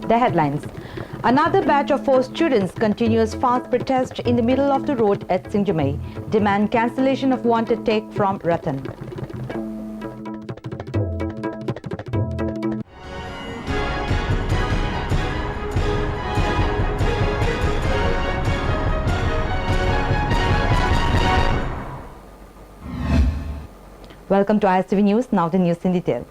The headlines. Another batch of 4 students continues fast protest in the middle of the road at Singjamei. Demand cancellation of wanted take from Ratan. Welcome to ISTV News, now the news in detail.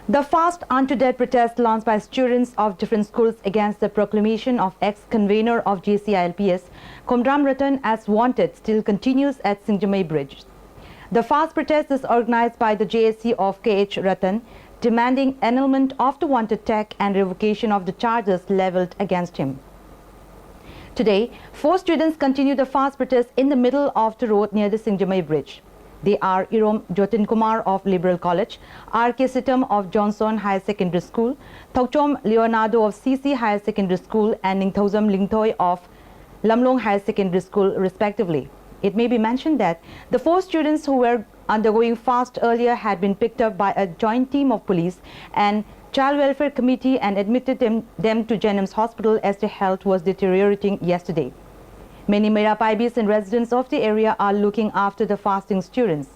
The fast unto-death protest launched by students of different schools against the proclamation of ex-convener of JCILPS, Komram Ratan, as wanted still continues at Singjamei Bridge. The fast protest is organized by the JSC of KH Ratan, demanding annulment of the wanted tag and revocation of the charges leveled against him. Today, 4 students continue the fast protest in the middle of the road near the Singjamei Bridge. They are Irom Jotin Kumar of Liberal College, R.K. Sitam of Johnson Higher Secondary School, Thokchom Leonardo of CC Higher Secondary School and Ningthozam Lingthoi of Lamlong Higher Secondary School respectively. It may be mentioned that the 4 students who were undergoing fast earlier had been picked up by a joint team of police and Child Welfare Committee and admitted them to Jennings Hospital as their health was deteriorating yesterday. Many Merapaibis and residents of the area are looking after the fasting students.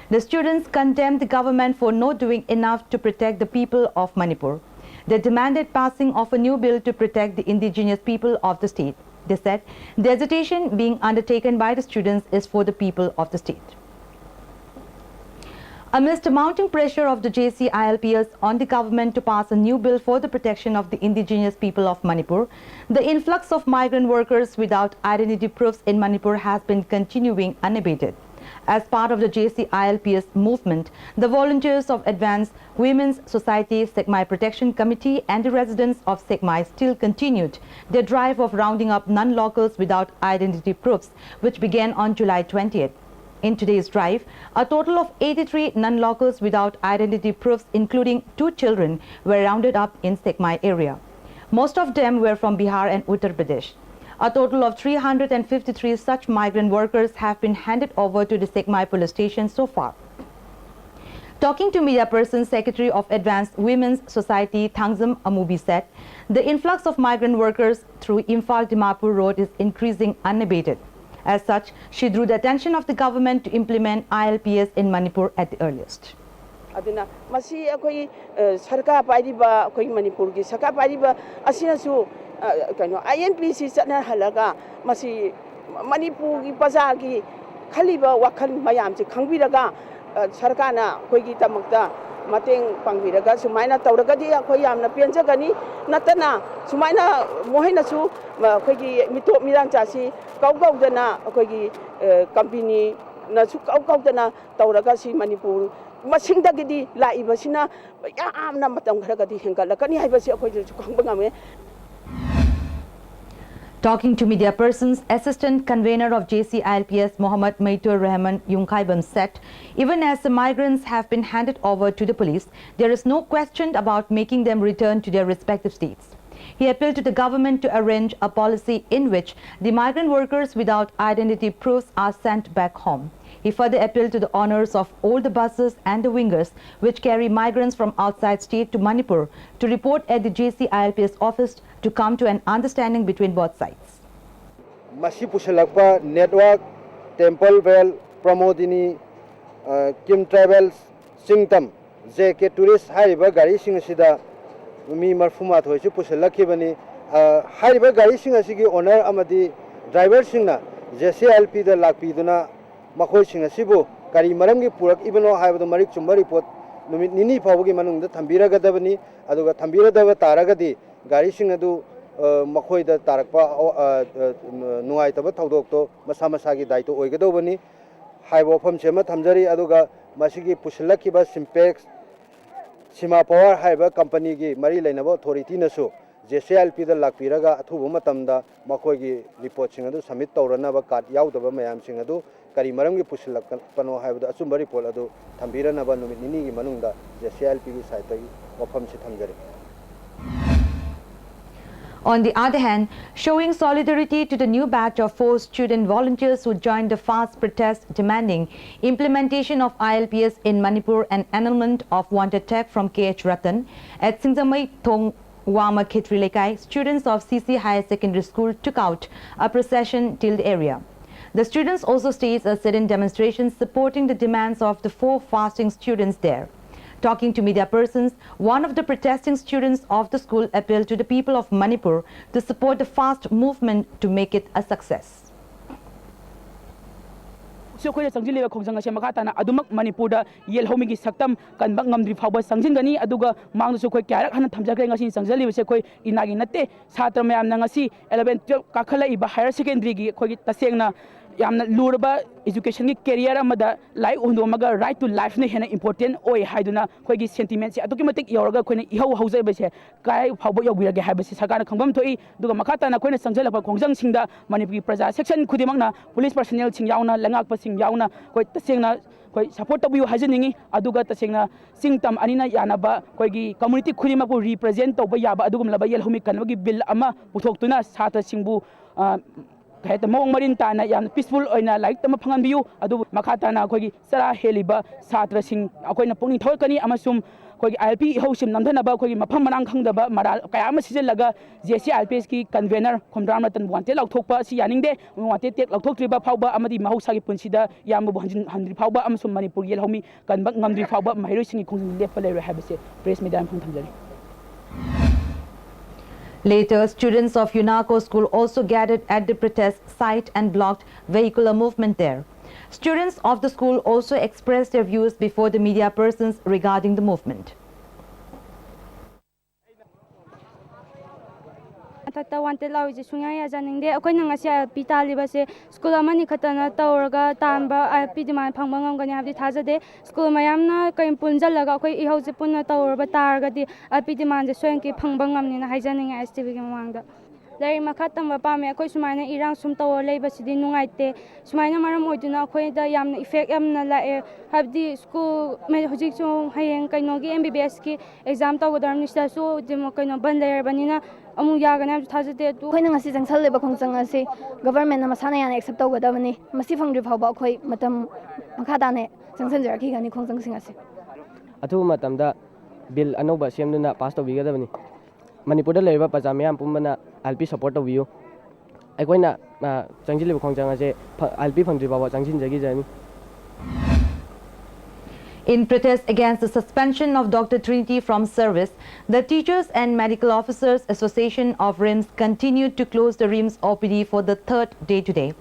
The students condemned the government for not doing enough to protect the people of Manipur. They demanded passing of a new bill to protect the indigenous people of the state. They said the agitation being undertaken by the students is for the people of the state. Amidst the mounting pressure of the JCILPS on the government to pass a new bill for the protection of the indigenous people of Manipur, the influx of migrant workers without identity proofs in Manipur has been continuing unabated. As part of the JCILPS movement, the volunteers of Advanced Women's Society Sekmai Protection Committee and the residents of Sekmai still continued their drive of rounding up non-locals without identity proofs, which began on July 20th. In today's drive, a total of 83 non-locals without identity proofs, including 2 children, were rounded up in Sekmai area. Most of them were from Bihar and Uttar Pradesh. A total of 353 such migrant workers have been handed over to the Sekmai police station so far. Talking to media person, Secretary of Advanced Women's Society Thangzam Amubi said, the influx of migrant workers through Imphal-Dimapur road is increasing unabated. As such, she drew the attention of the government to implement ILPS in Manipur at the earliest. Aduna masi akoi sarkar paidiba akoi Manipur gi sarkar paidiba asina su kaino INPC chana halaga masi Manipur gi bazar gi khaliba wakhal mayam se khangbiraga sarkarna akoi gi tamakta mateng pangbiraga sumaina tawragadi akoi yamna penjagani natana sumaina mohaina su akoi gi mitop mirang chasi kaudana akoi gi company na su kaudana tawraga si Manipur masingdagidi laibasina yamna matam kharagadi hengalakani haibasi akoi ju khangbangame. Talking to media persons, Assistant Convener of JCILPS Mohammad Maitur Rahman Yungkaibam said, even as the migrants have been handed over to the police, there is no question about making them return to their respective states. He appealed to the government to arrange a policy in which the migrant workers without identity proofs are sent back home. He further appealed to the owners of all the buses and the wingers which carry migrants from outside state to Manipur to report at the JCILPS office to come to an understanding between both sides. Masi pusalakpa network Temple Well Pramodini Kim Travels Singtam JK Tourist haiba gari sing sida mi marfuma thoisu pusalakibani haiba gari sing asigi owner amadi driver singna JCILP da lakpiduna makhoi sing asibu kari maramgi purak ibano haibado marik chumba report numit nini phawgi manungda thambiragadabani aduga thambiradawa taragadi gari sing adu makhoi da tarakpa nuai taba thodok to masa masagi daito oigadobani haibo pham chema thamjari aduga masigi pusilakiba Simpex Sima Power haiba company gi mari lainaba authority nasu JCILP da lakpiraga athubu matamda makhoi gi report sing adu submit tawranaba card yaudaba mayam sing adu kari maramgi pusilakpano haibada achumba report adu thambiranaba numit nini gi manungda JCILP gi site gi wafam se thamjare. On the other hand, showing solidarity to the new batch of 4 student volunteers who joined the fast protest demanding implementation of ILPS in Manipur and annulment of wanted tech from KH Ratan at Singjamei Thong Wama Khitri Lekai, students of CC Higher Secondary School took out a procession till the area. The students also staged a sit-in demonstration supporting the demands of the 4 fasting students there. Talking to media persons, one of the protesting students of the school appealed to the people of Manipur to support the fast movement to make it a success. So ko sangjin leba khongjang ase makata na adumak Manipur da yel homi gi saktam kanbak ngamdri phawba sangjin gani aduga mangdu su khoi kyarak han thamjagre ngasi sangjali bese khoi inagi natte satra mayam na ngasi 11 12 kakhala iba higher secondary gi khoi tasengna yamna lurba education gi career amada life undomaga right to life ne hena important oi haiduna khoi gi sentiment se aduki matik yoraga khoi ne ihau haujai bese kai phawba yogirage haibase sarkar khangam thoi duga makata na khoi ne sangjala pa khongjang singda Manipur praja section khudimangna police personnel sing yauna langak pa sing yauna khoi tasengna khoi support tabu hajeningi aduga tasengna singtam anina yanaba khoi gi community khudimako represent toba yaba adugum laba yel humi kanwagi bill ama puthoktuna satra singbu kahit mawang marintana yan peaceful oina like tama phanganbiu adu makhatana khoi sara heliba satra sing akoina pungning thorkani amasum khoi ILP hosim namdhanaba khoi mafam manang khangdaba maral kayama sijellaga JC ILPS ki convener khomdram ratan wante laukthokpa si yaningde wante tek laukthoktriba phawba amadi mahausa gi punsida yambu handri phawba amasum Manipur yel homi kanbak ngamdri phawba mahiru singi khongsin lepa leru habase press media phang thamjari. Later, students of UNACO school also gathered at the protest site and blocked vehicular movement there. Students of the school also expressed their views before the media persons regarding the movement. Thakta wanted law is Sunya Janing de Okonasia Pitali Base, School Amani Katana, Tauraga, Tamba, Pidiman Pangam gonna have the Tazade, School Mayamna, Kaim Punjalaga, Ihosipuna Taur, Batarga, the Pidiman, the Swanky Pangam in Hijaning ISTV Manga. Larry Makatam Bapame, Kosumana, Iran Sumta, Labor City Nungate, Sumana Maramoduna, the Yam effect Yamna have the school Medhojik, Hayan Kainogi, MBBSK, exam Tagodarnista, so Demokano Bandar Banina. ꯑꯩꯈꯣꯏꯅ ꯉꯁꯤ ꯆꯪꯁꯜꯂꯤꯕ ꯈꯣꯡꯖꯪ ꯑꯁꯤ ꯒꯕꯔꯃꯦꯟꯅ ꯃꯁꯥꯅ ꯌꯥꯅ accept ꯇꯧꯒꯗꯕꯅꯤ ꯃꯁꯤ ꯐꯪꯗ꯭ꯔꯤ ꯐꯥꯎꯕ ꯑꯩꯈꯣꯏ ꯃꯇꯝ ꯃꯈꯥ ꯇꯥꯅ ꯆꯪꯁꯤꯟꯖꯔꯛꯈꯤꯒꯅꯤ ꯈꯣꯡꯖꯪꯁꯤꯡ ꯑꯁꯤ ꯑꯊꯨꯕ ꯃꯇꯝꯗ ꯕꯤꯜ ꯑꯅꯧꯕ ꯁꯦꯝꯗꯨꯅ ꯄꯥꯁ ꯇꯧꯕꯤꯒꯗꯕꯅꯤ ꯃꯅꯤꯄꯨꯔꯗ ꯂꯩꯔꯤꯕ ꯄ꯭ꯔꯖꯥ ꯃꯌꯥꯝ ꯄꯨꯝꯕꯅ ILP ꯁꯄꯣꯔꯠ ꯇꯧꯕꯤꯌꯨ ꯑꯩꯈꯣꯏꯅ ꯆꯪꯁꯤꯜꯂꯤꯕ ꯈꯣꯡꯖꯪ ꯑꯁꯤ ILP ꯐꯪꯗ꯭ꯔꯤ ꯐꯥꯎꯕ ꯆꯪꯁꯤꯟꯖꯈꯤꯖꯅꯤ. In protest against the suspension of Dr. Trinity from service, the Teachers and Medical Officers Association of RIMS continued to close the RIMS OPD for the 3rd day today.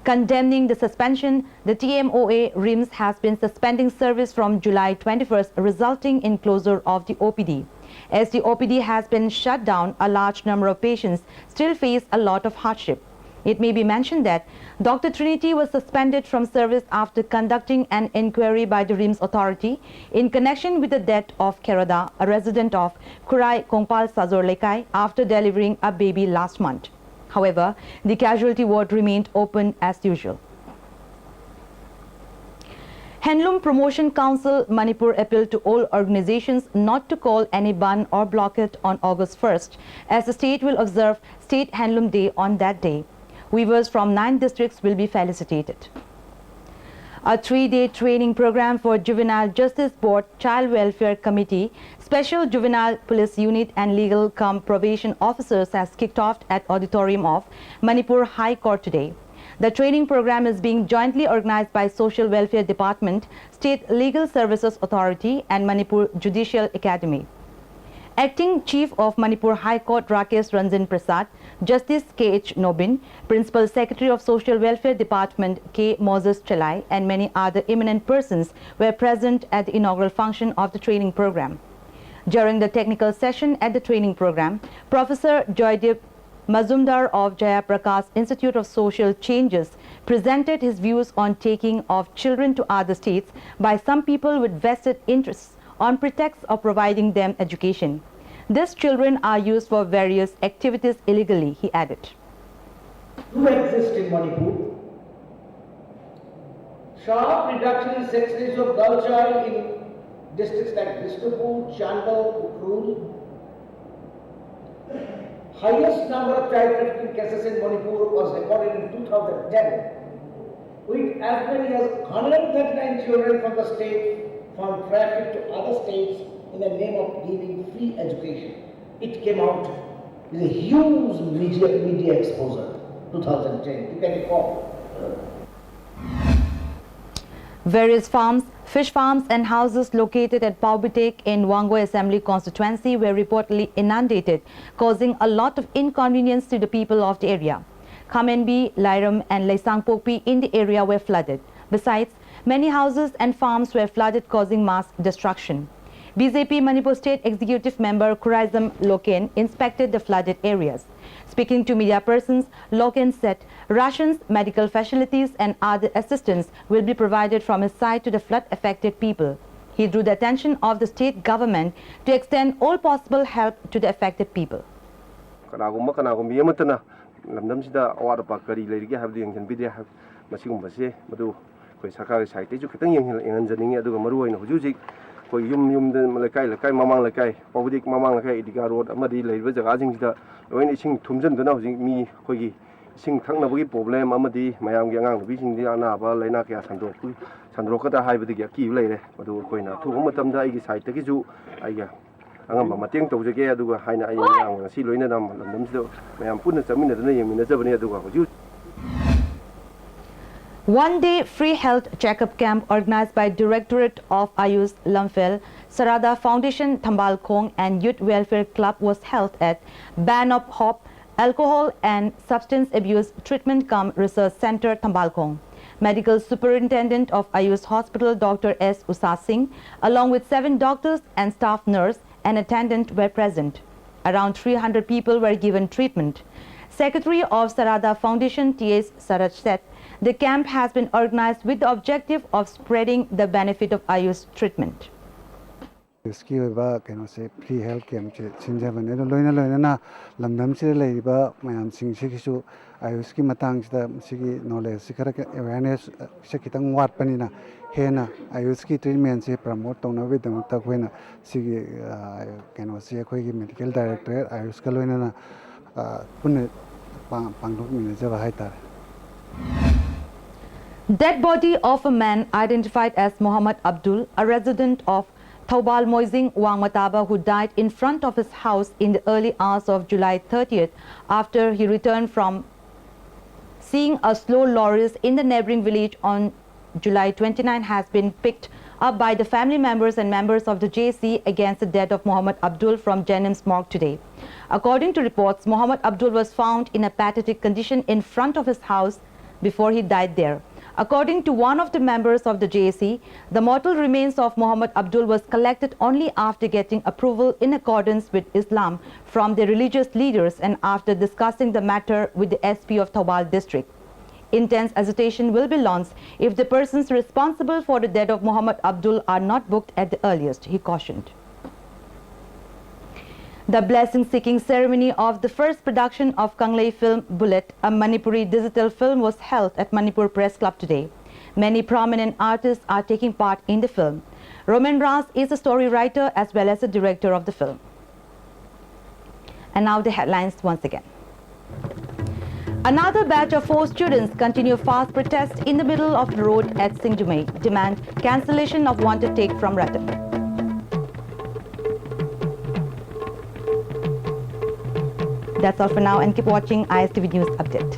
Condemning the suspension, the TMOA RIMS has been suspending service from July 21st, resulting in closure of the OPD. As the OPD has been shut down, a large number of patients still face a lot of hardship. It may be mentioned that Dr. Trinity was suspended from service after conducting an inquiry by the RIMS authority in connection with the death of Kerada, a resident of Kurai Kongpal Sazor Lekai, after delivering a baby last month. However, the casualty ward remained open as usual. Handloom Promotion Council Manipur appealed to all organizations not to call any ban or blockade on August 1st, as the state will observe State Handloom Day on that day. Weavers from 9 districts will be felicitated. A 3-day training program for Juvenile Justice Board, Child Welfare Committee, Special Juvenile Police Unit and Legal Probation Officers has kicked off at Auditorium of Manipur High Court today. The training program is being jointly organized by Social Welfare Department, State Legal Services Authority and Manipur Judicial Academy. Acting Chief of Manipur High Court Rakesh Ranjan Prasad, Justice K.H. Nobin, Principal Secretary of Social Welfare Department K. Moses Chalai and many other eminent persons were present at the inaugural function of the training program. During the technical session at the training program, Professor Joydeep Mazumdar of Jayaprakash Institute of Social Changes presented his views on taking of children to other states by some people with vested interests on pretext of providing them education. These children are used for various activities illegally, he added. Do exist in Manipur. Sharp reduction in sex ratio of girl child in districts like Bishnupur, Chandal, Ukrul. Highest number of child trafficking cases in Manipur was recorded in 2010, with as many as 139 children from the state found trafficked to other states in the name of giving free education. it came out with a huge media exposure, 2010. You can recall. Various farms, fish farms and houses located at Paubitek in Wangoi Assembly constituency were reportedly inundated, causing a lot of inconvenience to the people of the area. Khamenbi, Lairam and Laisangpokpi in the area were flooded. Besides, many houses and farms were flooded, causing mass destruction. BJP Manipur State Executive Member Kuraizam Loken inspected the flooded areas. Speaking to media persons, Loken said rations, medical facilities and other assistance will be provided from his side to the flood-affected people. He drew the attention of the state government to extend all possible help to the affected people. Sing Tangnabui problem, Amadi, Mayam Yang, Vision the Anaba, Lena Sandoku, Sandrokata High with the Yaki later, but Koina, two Homatamda, I take you, I'm a Mating to the Gay, do a Haina, and see Luinam, and them, Mayam Punas, a minute, in the 7 years ago. One-day free health checkup camp organized by Directorate of Ayush Lamphel, Sarada Foundation Tambalkhong and Youth Welfare Club was held at Ban of Hop, Alcohol and Substance Abuse Treatment Cum Research Center, Tambalkhong. Medical Superintendent of Ayush Hospital, Dr. S. Usa Singh, along with 7 doctors and staff nurse and attendant were present. Around 300 people were given treatment. Secretary of Sarada Foundation, T.S. Saraj said, the camp has been organized with the objective of spreading the benefit of Ayush treatment. Ski ba kano se free health camp che chinja bane lo loina na lamdam se leiba mayam sing se kisu ayush ki matang da sigi knowledge sikara awareness se kitang wat panina hena ayush ki treatment se promote tona with them ta koina sigi kano se khoi gi medical director ayush ka loina na pun pangdok min je ba haita. Dead body of a man identified as Muhammad Abdul, a resident of Thaubal Moising, Wangmataba, who died in front of his house in the early hours of July 30th after he returned from seeing a slow lorries in the neighboring village on July 29, has been picked up by the family members and members of the JC against the death of Muhammad Abdul from Jennings morgue today. According to reports, Muhammad Abdul was found in a pathetic condition in front of his house before he died there. According to one of the members of the JAC, the mortal remains of Muhammad Abdul was collected only after getting approval in accordance with Islam from the religious leaders and after discussing the matter with the SP of Thaubal district. Intense agitation will be launched if the persons responsible for the death of Muhammad Abdul are not booked at the earliest, he cautioned. The blessing-seeking ceremony of the first production of Kanglei film Bullet, a Manipuri digital film, was held at Manipur Press Club today. Many prominent artists are taking part in the film. Roman Ras is a story writer as well as a director of the film. And now the headlines once again. Another batch of 4 students continue fast protest in the middle of the road at Singjumei, demand cancellation of wanted take from Ratan. That's all for now and keep watching ISTV News Update.